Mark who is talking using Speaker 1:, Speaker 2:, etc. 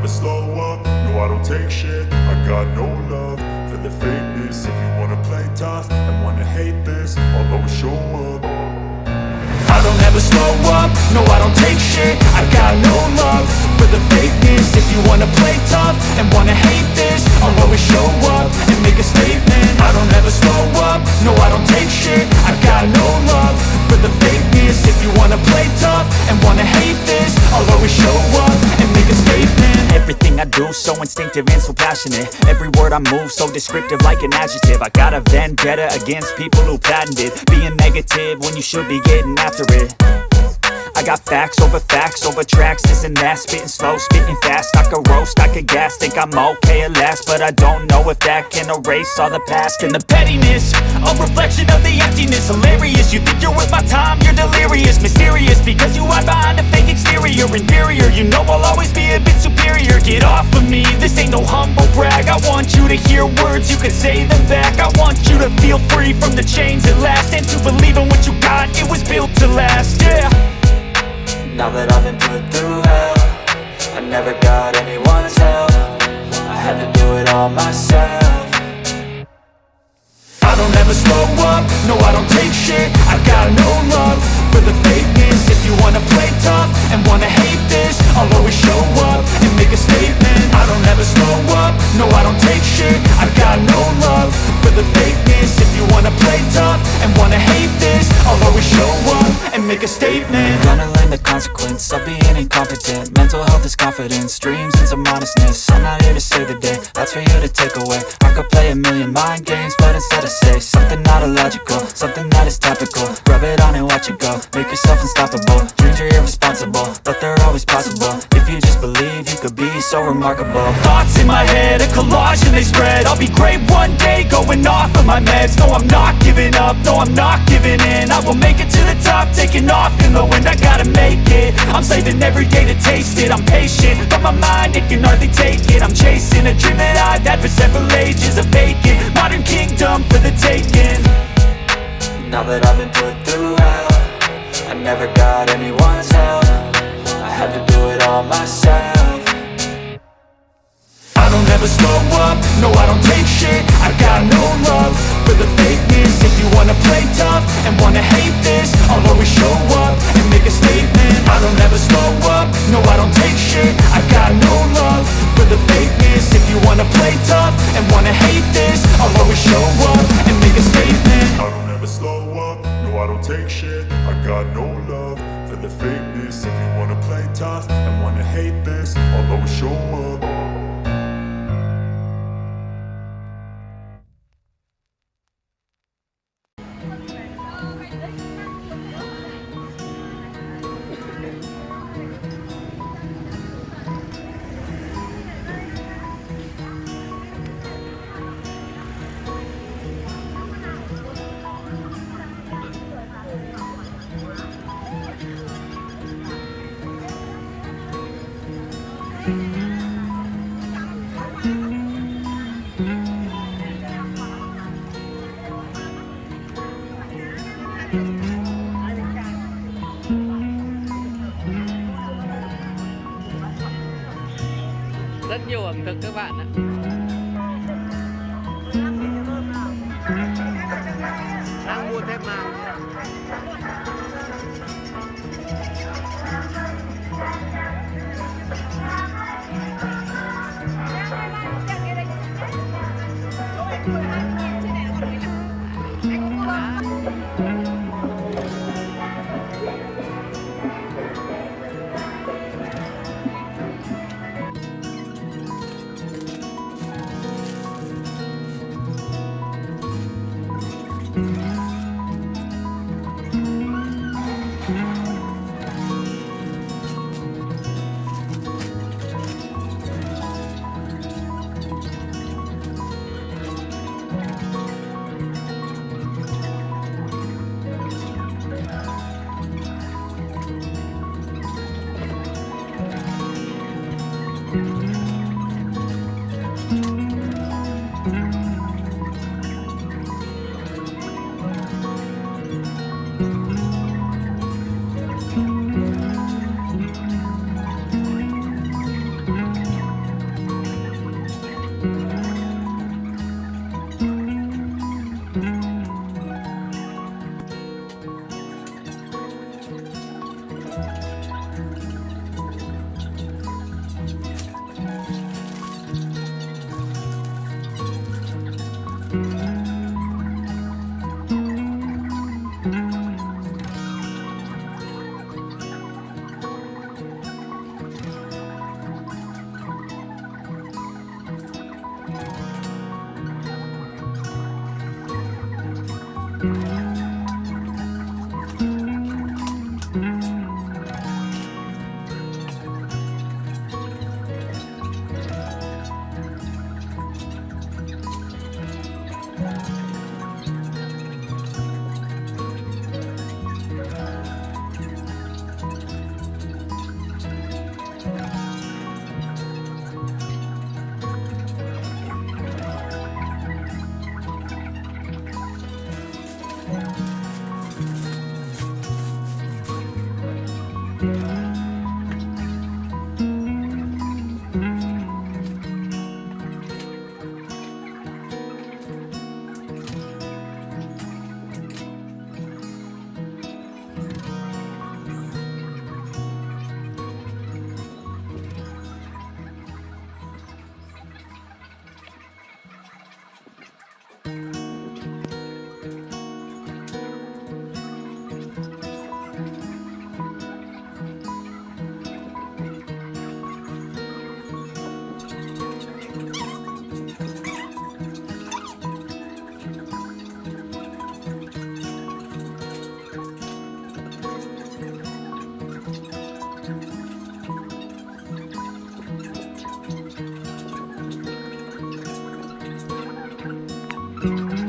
Speaker 1: slow up, no I don't take shit. I got no love for the fakeness. If you wanna play tough and wanna hate this, I'll always show up. I don't ever slow up, no I don't take shit. I got no love for the fakeness. If you wanna play tough and wanna hate this, I'll always show up and make a statement. I don't ever slow up, no I don't take shit. I got no love for the fakeness. If you wanna play tough and wanna hate this, I'll always show up and make a statement.
Speaker 2: Everything I do so instinctive and so passionate. Every word I move so descriptive like an adjective. I got a vendetta against people who patented being negative when you should be getting after it. I got facts over tracks, this and that. Spitting slow, spitting fast. I could roast, I could gas. Think I'm okay at last, but I don't know if that can erase all the past. And the pettiness, a reflection of the emptiness. Hilarious, you think you're worth my time, you're delirious. Mysterious, because you hide behind a fake exterior. Inferior, you know I'll always be a bit superior. Get off of me, this ain't no humble brag. I want you to hear words, you can say them back. I want you to feel free from the chains at last, and to believe in what you got, it was built to last, yeah.
Speaker 3: Now that I've been put through hell, I never got anyone's help. I had to do it all myself.
Speaker 1: I don't ever slow up, no I don't take shit. I got no love for the fakeness. If you wanna play tough and wanna hate this, I'll always show up and make a statement. I don't ever slow up, no I don't take shit. I got no love for the fakeness. If you wanna play tough and wanna hate this, I'll always show up and make a statement.
Speaker 3: Gonna learn the consequence of being incompetent. Mental health is confidence, dreams and some honestness. I'm not here to save the day, that's for you to take away. I could play a million mind games, but instead I say something not illogical, something that is topical. Rub it on and watch it go, make yourself unstoppable. Dreams are irresponsible, but they're always possible. If you just believe, you could be so remarkable.
Speaker 2: Thoughts in my head, a collage and they spread. I'll be great one day, going off of my meds. No, I'm not giving up, no, I'm not giving in. I will make it to the top, taking off in the wind. I gotta make it, I'm saving every day to taste it. I'm patient, but my mind, it can hardly take it. I'm chasing a dream that I've had for several ages. A vacant, modern kingdom for the taking.
Speaker 3: Now that I've been put through hell, I never got anyone's help. I had to do it all myself.
Speaker 1: I don't ever slow up, no I don't take shit. I got no love for the fakeness. If you wanna play tough and wanna hate this, I'll always show up and make a statement. I don't ever slow up, no I don't take shit. I got no love for the fakeness. If you wanna play tough and wanna hate this, I'll always show up and make a statement. I don't ever slow up, no I don't take shit. I got no love for the fakeness. If you wanna play tough and wanna hate this, I'll always show up.
Speaker 4: Rất nhiều ẩm thực các bạn ạ. Đang mua thêm màng.
Speaker 1: Thank